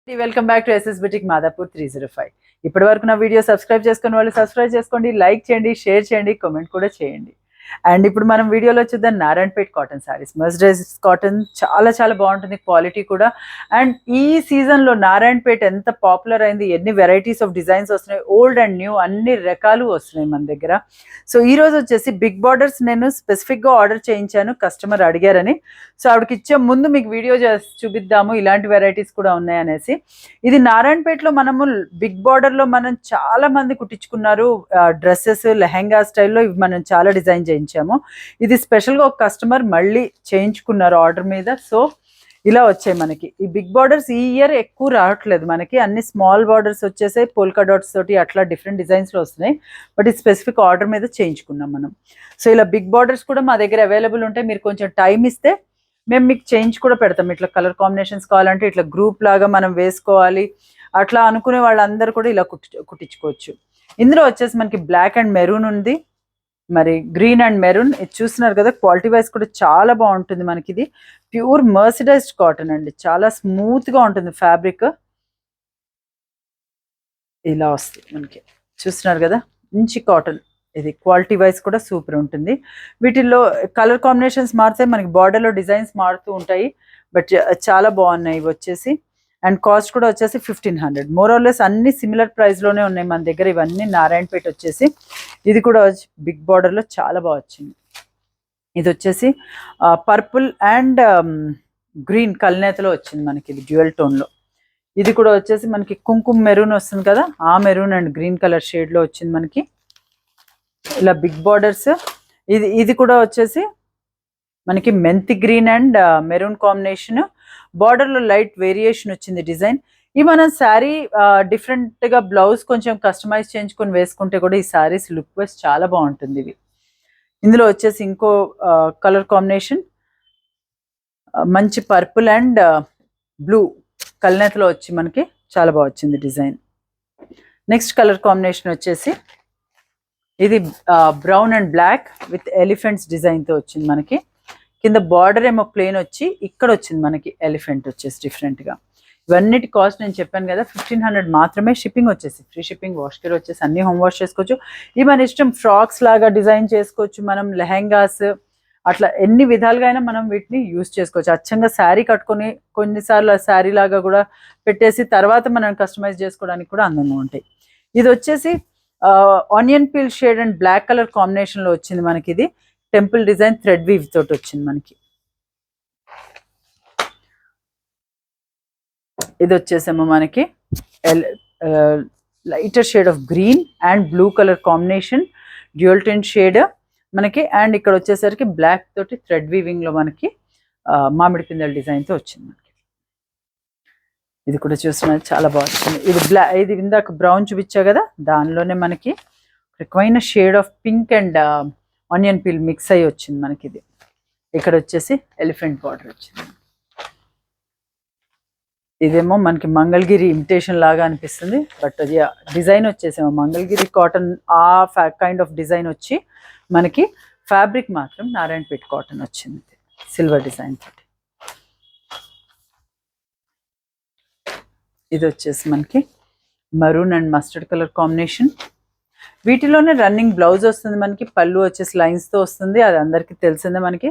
Welcome back to SS boutique Madhapur 305. ఇప్పటి వరకు నా వీడియో సబ్స్క్రైబ్ చేసుకుని వాళ్ళు సబ్స్క్రైబ్ చేసుకోండి, లైక్ చేయండి, షేర్ చేయండి, కామెంట్ కూడా చేయండి. అండ్ ఇప్పుడు మనం వీడియోలో చూద్దాం Narayanpet cotton saris. Mercerise cotton చాలా చాలా బాగుంటుంది, క్వాలిటీ కూడా. అండ్ ఈ సీజన్లో నారాయణపేట్ ఎంత పాపులర్ అయింది, ఎన్ని వెరైటీస్ ఆఫ్ డిజైన్స్ వస్తున్నాయి, ఓల్డ్ అండ్ న్యూ అన్ని రకాలు వస్తున్నాయి మన దగ్గర. సో ఈ రోజు వచ్చేసి బిగ్ బార్డర్స్ నేను స్పెసిఫిక్గా ఆర్డర్ చేయించాను, కస్టమర్ అడిగారని. సో ఆవిడకి ఇచ్చే ముందు మీకు వీడియో చూపిద్దాము ఇలాంటి వెరైటీస్ కూడా ఉన్నాయనేసి. ఇది నారాయణపేటలో మనము బిగ్ బార్డర్లో మనం చాలా మంది కుట్టించుకున్నారు డ్రెస్సెస్, లెహెంగా స్టైల్లో ఇవి మనం చాలా డిజైన్ చేయించాము. ఇది స్పెషల్గా ఒక కస్టమర్ మళ్ళీ చేయించుకున్నారు ఆర్డర్ మీద. సో ఇలా వచ్చాయి మనకి ఈ బిగ్ బార్డర్స్. ఈ ఇయర్ ఎక్కువ రావట్లేదు మనకి, అన్ని స్మాల్ బార్డర్స్ వచ్చేసాయి, పోల్కా డాట్స్ తోటి అట్లా డిఫరెంట్ డిజైన్స్లో వస్తున్నాయి. బట్ ఈ స్పెసిఫిక్ ఆర్డర్ మీద చేయించుకున్నాం మనం. సో ఇలా బిగ్ బార్డర్స్ కూడా మా దగ్గర అవైలబుల్ ఉంటాయి. మీరు కొంచెం టైం ఇస్తే మేము మీకు చేంజ్ కూడా పెడతాం. ఇట్లా కలర్ కాంబినేషన్స్ కావాలంటే ఇట్లా గ్రూప్ లాగా మనం వేసుకోవాలి అట్లా అనుకునే వాళ్ళందరూ కూడా ఇలా కుట్టించుకోవచ్చు. ఇందులో వచ్చేసి మనకి బ్లాక్ అండ్ మెరూన్ ఉంది, మరి గ్రీన్ అండ్ మెరూన్. ఇది చూస్తున్నారు కదా, క్వాలిటీ వైజ్ కూడా చాలా బాగుంటుంది మనకి. ఇది ప్యూర్ మర్సిడైజ్డ్ కాటన్ అండి, చాలా స్మూత్గా ఉంటుంది ఫ్యాబ్రిక్. ఇలా వస్తుంది మనకి, చూస్తున్నారు కదా, మంచి కాటన్. ఇది క్వాలిటీ వైజ్ కూడా సూపర్ ఉంటుంది. వీటిల్లో కలర్ కాంబినేషన్స్ మారితే మనకి బార్డర్లో డిజైన్స్ మారుతూ ఉంటాయి. బట్ చాలా బాగున్నాయి ఇవి వచ్చేసి. అండ్ కాస్ట్ కూడా వచ్చేసి 1500. మోర్ ఆర్ లెస్ అన్ని సిమిలర్ ప్రైస్లోనే ఉన్నాయి మన దగ్గర. ఇవన్నీ నారాయణపేట వచ్చేసి. ఇది కూడా బిగ్ బార్డర్లో చాలా బాగా వచ్చింది. ఇది వచ్చేసి పర్పుల్ అండ్ గ్రీన్ కల్నేతలో వచ్చింది మనకి, ఇది డ్యూయల్ టోన్లో. ఇది కూడా వచ్చేసి మనకి కుంకుమ మెరూన్ వస్తుంది కదా, ఆ మెరూన్ అండ్ గ్రీన్ కలర్ షేడ్లో వచ్చింది మనకి. ఇలా బిగ్ బార్డర్స్. ఇది కూడా వచ్చేసి మనకి మెంతి గ్రీన్ అండ్ మెరూన్ కాంబినేషన్. బార్డర్లో లైట్ వేరియేషన్ వచ్చింది డిజైన్. ఈ మనం శారీ డిఫరెంట్గా బ్లౌజ్ కొంచెం కస్టమైజ్ చేయించుకొని వేసుకుంటే కూడా ఈ శారీస్ లుక్ వైజ్ చాలా బాగుంటుంది. ఇవి ఇందులో వచ్చేసి ఇంకో కలర్ కాంబినేషన్ మంచి పర్పుల్ అండ్ బ్లూ కల్నేతలో వచ్చి మనకి చాలా బాగా వచ్చింది డిజైన్. నెక్స్ట్ కలర్ కాంబినేషన్ వచ్చేసి ఇది brown and black with elephants డిజైన్తో వచ్చింది మనకి. కింద బార్డర్ ఏమో ప్లెయిన్ వచ్చి ఇక్కడ వచ్చింది మనకి ఎలిఫెంట్ వచ్చేసి డిఫరెంట్గా. ఇవన్నిటి కాస్ట్ నేను చెప్పాను కదా 1500 మాత్రమే. షిప్పింగ్ వచ్చేసి ఫ్రీ షిప్పింగ్, వాష్ కేర్ వచ్చేసి అన్ని హోమ్ వాష్ చేసుకోవచ్చు. ఈ మన ఇష్టం ఫ్రాక్స్ లాగా డిజైన్ చేసుకోవచ్చు మనం, లెహెంగాస్ అట్లా ఎన్ని విధాలుగా అయినా మనం వీటిని యూస్ చేసుకోవచ్చు. అచ్చంగా శారీ కట్టుకొని కొన్నిసార్లు శారీ లాగా కూడా పెట్టేసి తర్వాత మనం కస్టమైజ్ చేసుకోవడానికి కూడా అందంగా ఉంటాయి. ఇది వచ్చేసి onion peel shade and black colour కాంబినేషన్లో వచ్చింది మనకి. ఇది టెంపుల్ డిజైన్ థ్రెడ్ వీవ్ తోటి వచ్చింది మనకి. ఇది వచ్చేసేమో మనకి lighter shade of green and blue colour combination, dual tone shade మనకి. అండ్ ఇక్కడ వచ్చేసరికి బ్లాక్ తోటి థ్రెడ్ వీవింగ్లో మనకి మామిడి పిందెల డిజైన్తో వచ్చింది మనకి. ఇది కూడా చూస్తున్నది చాలా బాగుంది. ఇది ఇందాక బ్రౌన్ చూపించా కదా, దానిలోనే మనకి రకమైన shade of pink and onion peel mix అయ్యి వచ్చింది మనకి. ఇది ఇక్కడ వచ్చేసి ఎలిఫెంట్ బార్డర్ వచ్చింది. ఇదేమో మనకి మంగళగిరి ఇమిటేషన్ లాగా అనిపిస్తుంది, బట్ అది డిజైన్ వచ్చేసేమో మంగళగిరి కాటన్ ఆ కైండ్ ఆఫ్ డిజైన్ వచ్చి మనకి ఫ్యాబ్రిక్ మాత్రం నారాయణపేట్ కాటన్ వచ్చింది సిల్వర్ డిజైన్ తోటి. ఇది వచ్చేసి మనకి maroon and mustard colour combination. వీటిలోనే రన్నింగ్ బ్లౌజ్ వస్తుంది మనకి, పళ్ళు వచ్చేసి లైన్స్తో వస్తుంది, అది అందరికీ తెలిసిందే మనకి.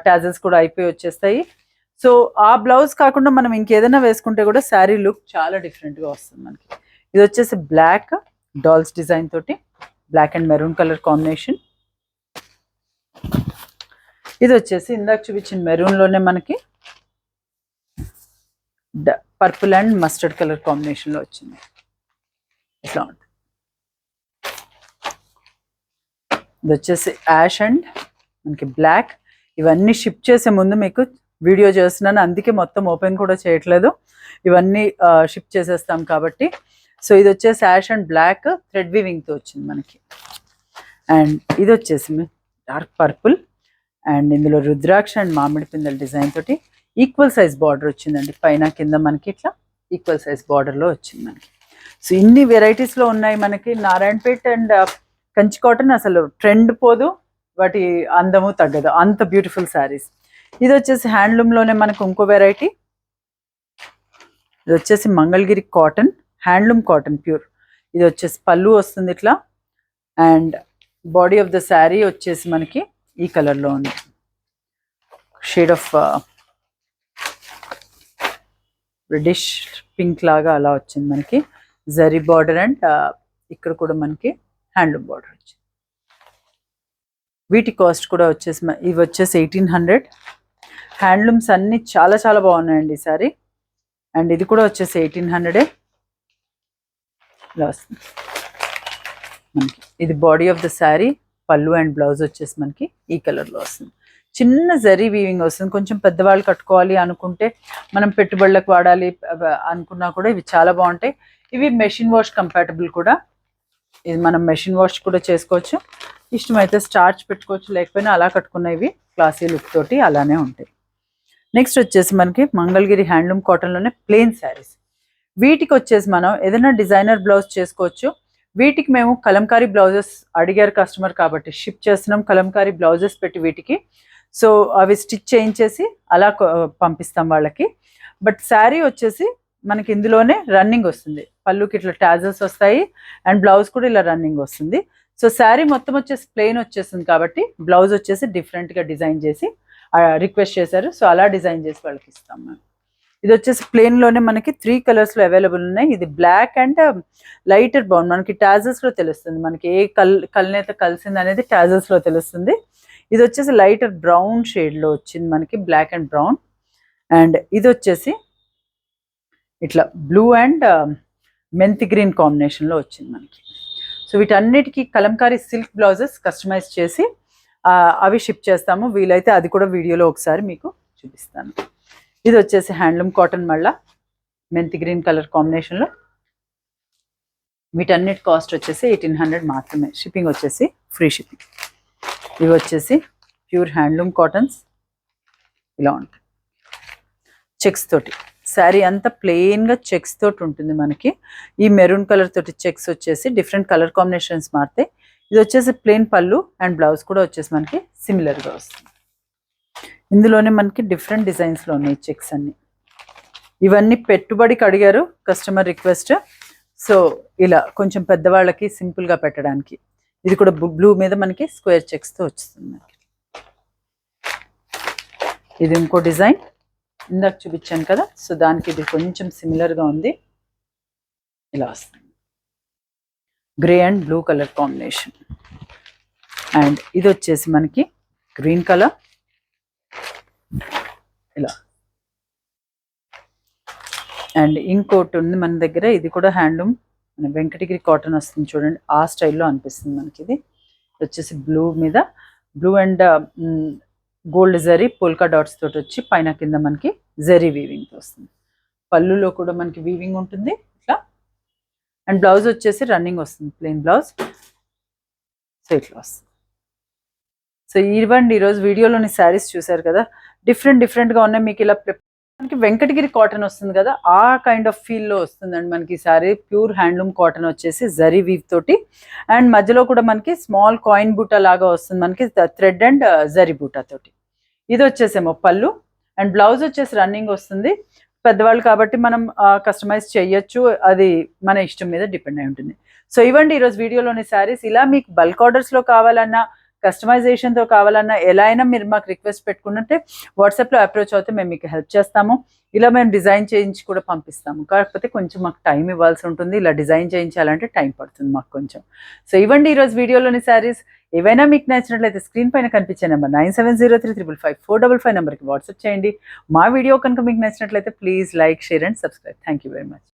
టాజల్స్ కూడా అయిపోయి వచ్చేస్తాయి. సో ఆ బ్లౌజ్ కాకుండా మనం ఇంకేదైనా వేసుకుంటే కూడా శారీ లుక్ చాలా డిఫరెంట్గా వస్తుంది మనకి. ఇది వచ్చేసి బ్లాక్ డాల్స్ డిజైన్ తోటి, black and maroon colour combination. ఇది వచ్చేసి ఇందాక చూపించిన మెరూన్లోనే మనకి పర్పుల్ అండ్ మస్టర్డ్ కలర్ కాంబినేషన్లో వచ్చింది. ఇట్లా ఉంటుంది. ఇది వచ్చేసి యాష్ అండ్ మనకి బ్లాక్. ఇవన్నీ షిప్ చేసే ముందు మీకు వీడియో చేస్తున్నాను, అందుకే మొత్తం ఓపెన్ కూడా చేయట్లేదు, ఇవన్నీ షిప్ చేసేస్తాం కాబట్టి. సో ఇది వచ్చేసి యాష్ అండ్ బ్లాక్ థ్రెడ్ వీవింగ్తో వచ్చింది మనకి. అండ్ ఇది వచ్చేసి డార్క్ పర్పుల్ అండ్ ఇందులో రుద్రాక్ష అండ్ మామిడి పిందెల డిజైన్ తోటి ఈక్వల్ సైజ్ బార్డర్ వచ్చిందండి, పైన కింద మనకి ఇట్లా ఈక్వల్ సైజ్ బార్డర్లో వచ్చింది మనకి. సో ఇన్ని వెరైటీస్లో ఉన్నాయి మనకి. నారాయణపేట్ అండ్ కంచి కాటన్ అసలు ట్రెండ్ పోదు, వాటి అందము తగ్గదు, అంత బ్యూటిఫుల్ శారీస్. ఇది వచ్చేసి హ్యాండ్లూమ్లోనే మనకు ఇంకో వెరైటీ, ఇది వచ్చేసి Mangalagiri cotton, handloom cotton pure. ఇది వచ్చేసి పళ్ళు వస్తుంది ఇట్లా. And body of the sari వచ్చేసి మనకి ఈ కలర్లో ఉంది, షేడ్ ఆఫ్ రెడిష్ పింక్ లాగా అలా వచ్చింది మనకి. జరీ బార్డర్ అండ్ ఇక్కడ కూడా మనకి హ్యాండ్లూమ్ బార్డర్ వచ్చింది. వీటి కాస్ట్ కూడా వచ్చేసి ఇవి వచ్చేసి 1800. హ్యాండ్లూమ్స్ అన్నీ చాలా చాలా బాగున్నాయండి ఈసారి. అండ్ ఇది కూడా వచ్చేసి 1800 ఇలా వస్తుంది మనకి. ఇది బాడీ ఆఫ్ ద శారీ, పళ్ళు అండ్ బ్లౌజ్ వచ్చేసి మనకి ఈ కలర్లో వస్తుంది. చిన్న జరీ వీవింగ్ వస్తుంది. కొంచెం పెద్దవాళ్ళు కట్టుకోవాలి అనుకుంటే, మనం పెట్టుబడులకు వాడాలి అనుకున్నా కూడా ఇవి చాలా బాగుంటాయి. ఇవి మెషిన్ వాష్ కంపాటబుల్ కూడా. ఇది మనం మెషిన్ వాష్ కూడా చేసుకోవచ్చు. ఇష్టమైతే స్టార్చ్ పెట్టుకోవచ్చు, లేకపోయినా అలా కట్టుకునేవి క్లాసీ లుక్ తోటి అలానే ఉంటాయి. నెక్స్ట్ వచ్చేసి మనకి మంగళగిరి హ్యాండ్లూమ్ కాటన్లోనే ప్లెయిన్ శారీస్. వీటికి వచ్చేసి మనం ఏదైనా డిజైనర్ బ్లౌజ్ చేసుకోవచ్చు. వీటికి మేము కలంకారీ బ్లౌజెస్ అడిగారు కస్టమర్ కాబట్టి షిప్ చేస్తున్నాం. కలంకారీ బ్లౌజెస్ పెట్టి వీటికి, సో అవి స్టిచ్ చేయించేసి అలా పంపిస్తాం వాళ్ళకి. బట్ శారీ వచ్చేసి మనకి ఇందులోనే రన్నింగ్ వస్తుంది. పళ్ళుకి ఇట్లా టాజల్స్ వస్తాయి అండ్ బ్లౌజ్ కూడా ఇలా రన్నింగ్ వస్తుంది. సో శారీ మొత్తం వచ్చేసి ప్లెయిన్ వచ్చేస్తుంది కాబట్టి బ్లౌజ్ వచ్చేసి డిఫరెంట్గా డిజైన్ చేసి రిక్వెస్ట్ చేశారు. సో అలా డిజైన్ చేసి వాళ్ళకి ఇస్తాం మేము. ఇది వచ్చేసి ప్లెయిన్లోనే మనకి 3 కలర్స్లో అవైలబుల్ ఉన్నాయి. ఇది బ్లాక్ అండ్ లైటర్ బ్రౌన్. మనకి టాజల్స్లో తెలుస్తుంది, మనకి ఏ కల్నేత కలిసింది అనేది టాజల్స్లో తెలుస్తుంది. ఇది వచ్చేసి లైటర్ బ్రౌన్ షేడ్లో వచ్చింది మనకి, బ్లాక్ అండ్ బ్రౌన్. అండ్ ఇది వచ్చేసి ఇట్లా బ్లూ అండ్ మెంతి గ్రీన్ కాంబినేషన్లో వచ్చింది మనకి. సో వీటన్నిటికీ కలంకారీ సిల్క్ బ్లౌజెస్ కస్టమైజ్ చేసి అవి షిప్ చేస్తాము. వీలైతే అది కూడా వీడియోలో ఒకసారి మీకు చూపిస్తాను. ఇది వచ్చేసి హ్యాండ్లూమ్ కాటన్, మళ్ళా మెంతి గ్రీన్ కలర్ కాంబినేషన్లో. వీటన్నిటి కాస్ట్ వచ్చేసి 1800 మాత్రమే. షిప్పింగ్ వచ్చేసి ఫ్రీ షిప్పింగ్. ఇవి వచ్చేసి ప్యూర్ హ్యాండ్లూమ్ కాటన్స్ ఇలా ఉంటాయి, చెక్స్ తోటి. శారీ అంతా ప్లెయిన్గా చెక్స్ తోటి ఉంటుంది మనకి. ఈ మెరూన్ కలర్ తోటి చెక్స్ వచ్చేసి డిఫరెంట్ కలర్ కాంబినేషన్స్ మారుతాయి. ఇది వచ్చేసి ప్లెయిన్ పళ్ళు అండ్ బ్లౌజ్ కూడా వచ్చేసి మనకి సిమిలర్గా వస్తుంది. ఇందులోనే మనకి డిఫరెంట్ డిజైన్స్లో ఉన్నాయి చెక్స్ అన్ని. ఇవన్నీ పెట్టుబడికి అడిగారు కస్టమర్ రిక్వెస్ట్. సో ఇలా కొంచెం పెద్దవాళ్ళకి సింపుల్గా పెట్టడానికి. ఇది కూడా బ్లూ మీద మనకి స్క్వేర్ చెక్స్తో వస్తుంది మనకి. ఇది ఇంకో డిజైన్ ఇందాక చూపించాను కదా, సో దానికి ఇది కొంచెం సిమిలర్గా ఉంది. ఇలా వస్తుంది, grey and blue colour combination. And ఇది వచ్చేసి మనకి గ్రీన్ కలర్ ఇలా. అండ్ ఇంకోటి ఉంది మన దగ్గర, ఇది కూడా హ్యాండ్లూమ్, మన వెంకటగిరి కాటన్ వస్తుంది చూడండి, ఆ స్టైల్లో అనిపిస్తుంది మనకి. ఇది వచ్చేసి బ్లూ మీద blue and gold zari polka dots తోటి వచ్చి పైన కింద మనకి జరీ వీవింగ్తో వస్తుంది. పళ్ళులో కూడా మనకి వీవింగ్ ఉంటుంది ఇట్లా. అండ్ బ్లౌజ్ వచ్చేసి రన్నింగ్ వస్తుంది, ప్లెయిన్ బ్లౌజ్. సో ఇట్లా వస్తుంది. సో ఇవ్వండి ఈరోజు వీడియోలోని శారీస్ చూసారు కదా, డిఫరెంట్గా ఉన్నాయి. మీకు ఇలా మనకి వెంకటగిరి కాటన్ వస్తుంది కదా, ఆ కైండ్ ఆఫ్ ఫీల్లో వస్తుందండి మనకి ఈ శారీ. ప్యూర్ హ్యాండ్లూమ్ కాటన్ వచ్చేసి జరీ వీవ్ తోటి, అండ్ మధ్యలో కూడా మనకి స్మాల్ కాయిన్ బూటా లాగా వస్తుంది మనకి, థ్రెడ్ అండ్ జరీ బూటా తోటి. ఇది వచ్చేసేమో పళ్ళు అండ్ బ్లౌజ్ వచ్చేసి రన్నింగ్ వస్తుంది. పెద్దవాళ్ళు కాబట్టి మనం కస్టమైజ్ చేయొచ్చు, అది మన ఇష్టం మీద డిపెండ్ అయి ఉంటుంది. సో ఇవ్వండి ఈరోజు వీడియోలోని శారీస్. ఇలా మీకు బల్క్ ఆర్డర్స్లో కావాలన్నా, కస్టమైజేషన్తో కావాలన్నా, ఎలా అయినా మీరు మాకు రిక్వెస్ట్ పెట్టుకుంటే వాట్సాప్లో అప్రోచ్ అవుతే మేము మీకు హెల్ప్ చేస్తాము. ఇలా మేము డిజైన్ చేయించి కూడా పంపిస్తాము. కాకపోతే కొంచెం మాకు టైం ఇవ్వాల్సి ఉంటుంది. ఇలా డిజైన్ చేయించాలంటే టైం పడుతుంది మాకు కొంచెం. సో ఇవ్వండి ఈరోజు వీడియోలోని శారీస్. ఏవైనా మీకు నచ్చినట్లయితే స్క్రీన్ పైన కనిపించే నెంబర్ 9703555455 నెంబర్కి వాట్సాప్ చేయండి. మా వీడియో కనుక మీకు నచ్చినట్లయితే please like, share and subscribe. Thank you very much.